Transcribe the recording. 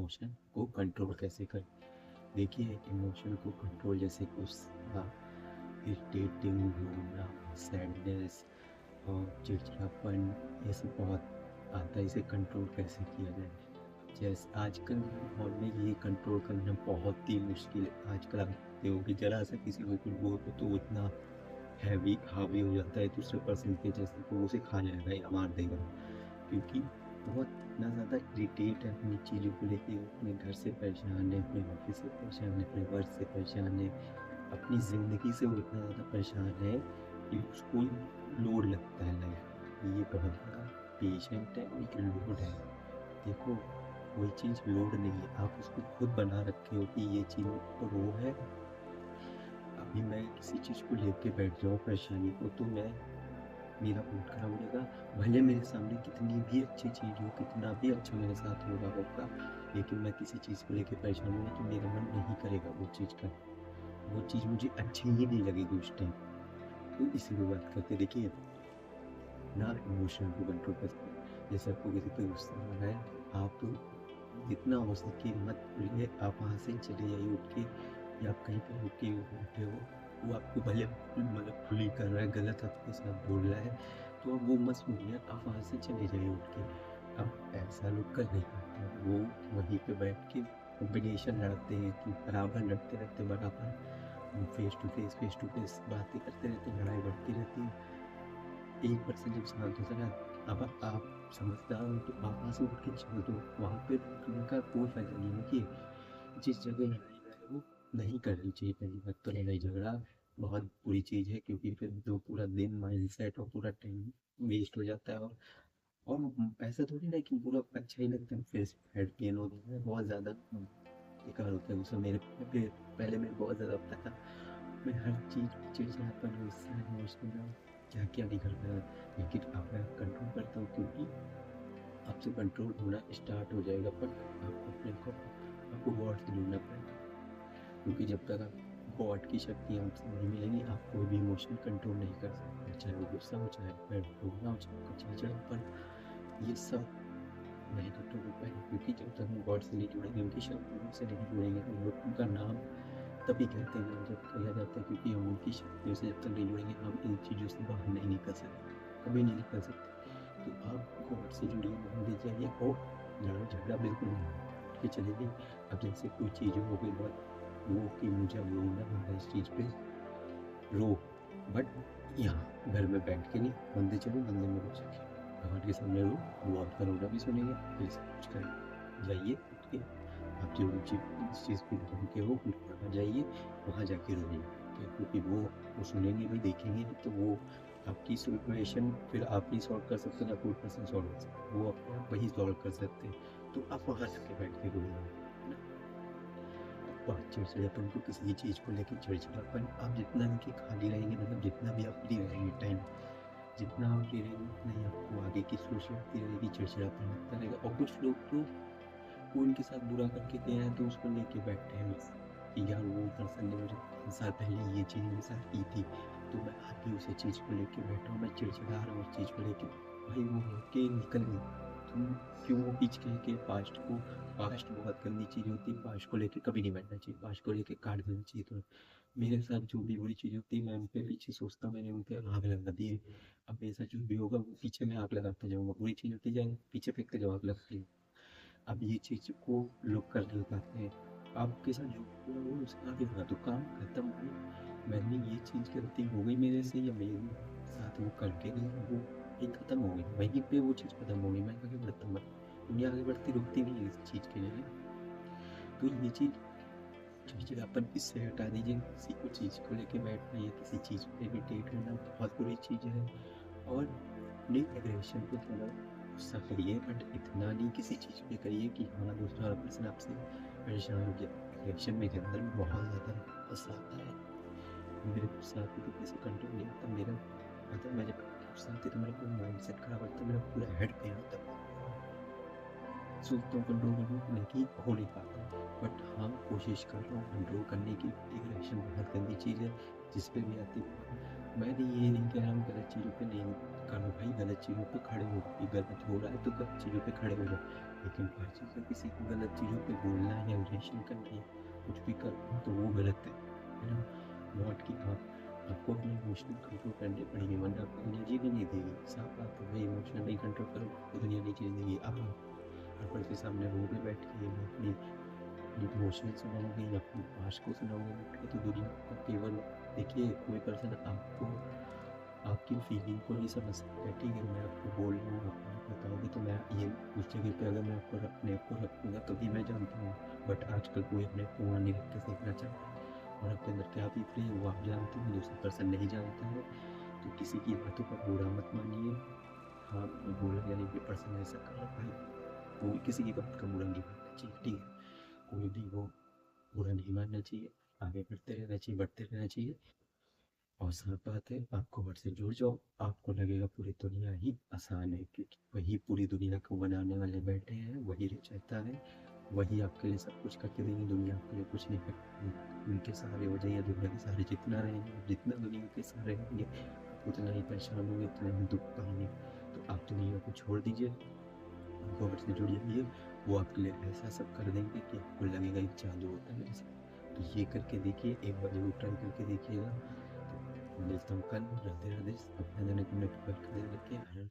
Emotion को control कैसे करें। देखिए, इमोशन को कंट्रोल जैसे गुस्सा, इरिटेटिंग, रोना, सैडनेस और चिड़चिड़ापन, ये सब बहुत आता है। इसे कंट्रोल कैसे किया जाए? जैसे आजकल माहौल में ये कंट्रोल करना बहुत ही मुश्किल है। आजकल आप देखते हो कि जरा सा किसी को कुछ बोल दो तो वो इतना हैवी हावी हो जाता है दूसरे पर्सन पे, जैसे कि वो उसे खा जाएगा या मार देगा। क्योंकि बहुत इतना ज़्यादा इरिटेट है अपनी चीज़ों को लेके, वो अपने घर से परेशान है, अपने ऑफिस से परेशान है, अपने वर्क से परेशान है, अपनी ज़िंदगी से वो इतना ज़्यादा परेशान है कि उसको लोड लगता है लाइफ। ये बहुत बड़ा पेशेंट है, एक लोड है। देखो, कोई चीज़ लोड नहीं है, आप उसको खुद बना रखे हो कि ये चीज़ रो है। अभी मैं किसी चीज़ को लेके बैठ जाऊँ परेशानी को, तो मेरा मूड खराब हो जाएगा। भले मेरे सामने कितनी भी अच्छी चीज़ हो, कितना भी अच्छा मेरे साथ हो रहा होगा, लेकिन मैं किसी चीज़ को लेके परेशान हूँ तो मेरा मन नहीं करेगा वो चीज़ का। वो चीज़ मुझे अच्छी ही नहीं लगेगी उस टाइम। तो इसी पे बात करते हैं। देखिए, ना इमोशन को कंट्रोल कर सकते हैं। जैसे आपको किसी पे गुस्सा आ रहा है, आप जितना हो सके मत भूलिए, आप वहाँ से चले जाइए उठ के, या आप कहीं पे रुके हो, बैठे हो, वो आपको भले मतलब बुली कर रहा है, गलत आपके साथ बोल रहा है, तो आप वो मत सुनिए, आप वहाँ से चले जाइए उठ के। अब ऐसा लोग कर नहीं पाते, वो वहीं पे बैठ के कॉम्बिनेशन लड़ते हैं कि बराबर लड़ते रहते, बराबर फेस टू फेस बातें करते रहते हैं, लड़ाई बढ़ती रहती है। एक पर्सन जब शांत होता है ना, अब आप समझदार हो तो आप वहाँ से उठ के चल दो, वहाँ पे रुकने का कोई फायदा नहीं है। देखिए, जिस जगह लड़ाई है वो नहीं करनी चाहिए। पहली बात तो लड़ाई झगड़ा बहुत बुरी चीज़ है, क्योंकि फिर जो पूरा दिन माइंडसेट और पूरा टाइम वेस्ट हो जाता है। और ऐसा थोड़ी ना कि पूरा अच्छा ही लगता है, फिर हेड पेन होता है बहुत ज़्यादा, बेकार होता है गुस्सा। पहले मेरे बहुत ज़्यादा होता था, मैं हर चीज़ पे चिड़चिड़ापन, गुस्सा, इमोशनल क्या क्या नहीं करता था। लेकिन अब मैं कंट्रोल करता हूँ, क्योंकि आपसे कंट्रोल होना स्टार्ट हो जाएगा, बट आपको गॉड से जुड़ना पड़ेगा। क्योंकि जब तक आप गॉड की शक्ति आपसे नहीं मिलेगी, आप कोई भी इमोशन कंट्रोल नहीं कर सकते, चाहे वो गुस्सा हो, चाहे फिर रोना हो, चाहे आपका चिड़चिड़ापन, ये सब नहीं कंट्रोल हो पाएगा। क्योंकि जब तक हम गॉड से नहीं जुड़ेंगे, उनकी शक्तियों से नहीं जुड़ेंगे, हम लोग उनका नाम तभी कहते हैं जब कहा जाता है, क्योंकि हम उनकी शक्तियों से जब तक नहीं जुड़ेंगे, हम इन चीज़ों से बाहर नहीं निकल सकते, कभी नहीं निकल सकते। तो आप गॉड से जुड़िए, मंदिर जाइए और लड़ाई झगड़ा बिल्कुल नहीं उठ के चले गए। अब जैसे कोई चीज़ हो गई बहुत वो कि मुझे अब रोना आ रहा है इस चीज़ पे, रो, बट यहाँ घर में बैठ के नहीं, मंदिर चलो, मंदिर में रो सके, भगवान के सामने रो, वो आपका रोना भी सुनेंगे, फिर सब कुछ करेंगे। जाइए उठ के, आप जो जिस चीज़ पे ढूंढ के हो वहाँ जाइए, वहाँ जाके रोइए। क्या, क्योंकि वो सुनेंगे भी, देखेंगे भी, तो वो आपकी सिचुएशन फिर आप नहीं सॉल्व कर सकते, ना कोई पर्सन सॉल्व कर सकते, वो अपने आप वही सॉल्व कर सकते हैं। तो आप वहाँ जाके बैठ के रोइए, है ना? बहुत चिड़चिड़ापन को, किसी भी चीज़ को लेके चिड़चिड़ापन आप जितना देखिए खाली रहेंगे, मतलब जितना भी आप फ्री रहेंगे टाइम, जितना आप फ्री रहेंगे उतना ही आपको आगे की सोच लगती रहेगी, चिड़चिड़ापन लगता रहेगा। और कुछ लोग तो वो उनके साथ बुरा करके गए हैं तो उसको लेके बैठे हैं बस, कि यार वो पर्सन ने मुझे 5 साल पहले ये चीज़ मेरे साथ की थी, तो मैं आज भी उसी चीज़ को लेके बैठा हूँ, मैं चिड़चिड़ा रहा हूँ उस चीज़ को लेके। भाई वो होके निकल गई, तुम क्यों वो पीछ कह के पास्ट को, पास्ट बहुत गंदी चीज़ होती है, पास्ट को लेके कभी नहीं बैठना चाहिए, पास्ट को लेके काट देना चाहिए। तो मेरे साथ जो भी बुरी चीज़ होती है मैं उन पे पीछे सोचता हूँ, मैंने उन पे आग लगा दी है, अब मेरे साथ जो भी होगा वो पीछे मैं आग लगाता जाऊँगा, बुरी चीज़ होती जाएगी पीछे फेंकते जाओ, आग लगती है। अब ये चीज़ को लोग कर नहीं पाते हैं। आपके साथ जो हुआ वो उसके आगे लगा दो, काम खत्म भाई। मैंने ये चीज़ गलती हो गई मेरे से, या मेरे साथ वो करके गई, वो वहीं खत्म हो गई, वहीं पे वो चीज़ खत्म हो गई, मैं आगे बढ़ता मत। दुनिया आगे बढ़ती रुकती नहीं है इस चीज़ के लिए। तो ये चीज़ चिड़चिड़ापन इससे हटा दीजिए। किसी को चीज़ को लेके बैठना या किसी चीज़ पे इरिटेट होना बहुत बुरी चीज़ है। और अपने एग्रेशन को थोड़ा गुस्सा करिए, बट इतना नहीं किसी चीज़ पे करिए कि हाँ दूसरा वाला पर्सन आपसे परेशान हो गया। एग्रेशन मेरे अंदर भी बहुत ज़्यादा गुस्सा आता है, मेरे गुस्सा आती तो कैसे कंट्रोल नहीं होता मेरा, मतलब मैं जब गुस्सा आती तो मेरा पूरा माइंड सेट खराब होता है, मेरा पूरा हेड पेन होता है, सोचता हूँ कंट्रोल करूँ, लेकिन हो नहीं पाता। बट हाँ, कोशिश कर रहा हूँ कंट्रोल करने की। एग्रेशन बहुत गंदी चीज़ है, जिस पे भी आती है। मैं नहीं, ये नहीं कह रहा हूँ गलत चीज़ों पे नहीं करो भाई, गलत चीज़ों पे खड़े हो, ये गलत हो रहा है तो गलत चीज़ों पे खड़े हो जाओ। लेकिन हर चीज़ में किसी को गलत चीज़ों पे बोलना या रिलेशन करना है, कुछ भी करना तो वो गलत है ना? नॉट कि आपको अपने इमोशनल कंट्रोल करने पड़ेंगे, वरना आपको दुनिया जीने नहीं देगी। साफ बात है भाई, इमोशनल नहीं कंट्रोल करोगे तो दुनिया नहीं जीने देगी। आप हर पल के सामने रो के बैठ के अपनी अपनी इमोशन सुनाओगे या अपनी पास्ट को सुनाओगे बैठ के, तो दुनिया को केवल, देखिए कोई पर्सन आपको आपकी फीलिंग को नहीं समझ सकता है, ठीक है? मैं आपको बोल रहा हूँ, आप मुझे बताओगे तो मैं ये उस जगह पे अगर मैं आपको अपने आप को रखूँगा तभी मैं जानता हूँ। बट आजकल कोई अपने आप को वहाँ नहीं रख के देखना चाहता है, और आपके अंदर क्या बीत रही है वो आप जानते हो, दूसरा पर्सन नहीं जानता है। तो किसी की बातों का बुरा मत मानिए। हाँ, मैं बोला यानी ये पर्सन ऐसा कर रहा है भाई, कोई किसी की बात का बुरा नहीं मानना चाहिए, ठीक है? कोई भी वो बुरा नहीं मानना चाहिए, आगे बढ़ते रहना चाहिए, बढ़ते रहना चाहिए। और साफ बात है, आप खबर से जुड़ जाओ, आपको लगेगा पूरी दुनिया ही आसान है, क्योंकि वही पूरी दुनिया को बनाने वाले बैठे हैं, वही चाहता है, वही आपके लिए सब कुछ करके देंगे, दुनिया आपके लिए कुछ नहीं करती। उनके सहारे हो जाइए, दुनिया के सहारे जितना रहेंगे, जितना दुनिया के सहारे रहेंगे, आप उतना ही परेशान होंगे, उतना ही दुख पाएंगे। तो आप दुनिया को छोड़ दीजिए, खबर से जुड़ जाइए, वो आपके लिए ऐसा सब कर देंगे कि आपको लगेगा ये जादू होता है ऐसा। तो ये करके देखिए, एक बार जरूर ट्राई करके देखिएगा। तो मिलता हूँ कल, राधे राधे, अपना ध्यान रखिए, अपना ख्याल रखिए।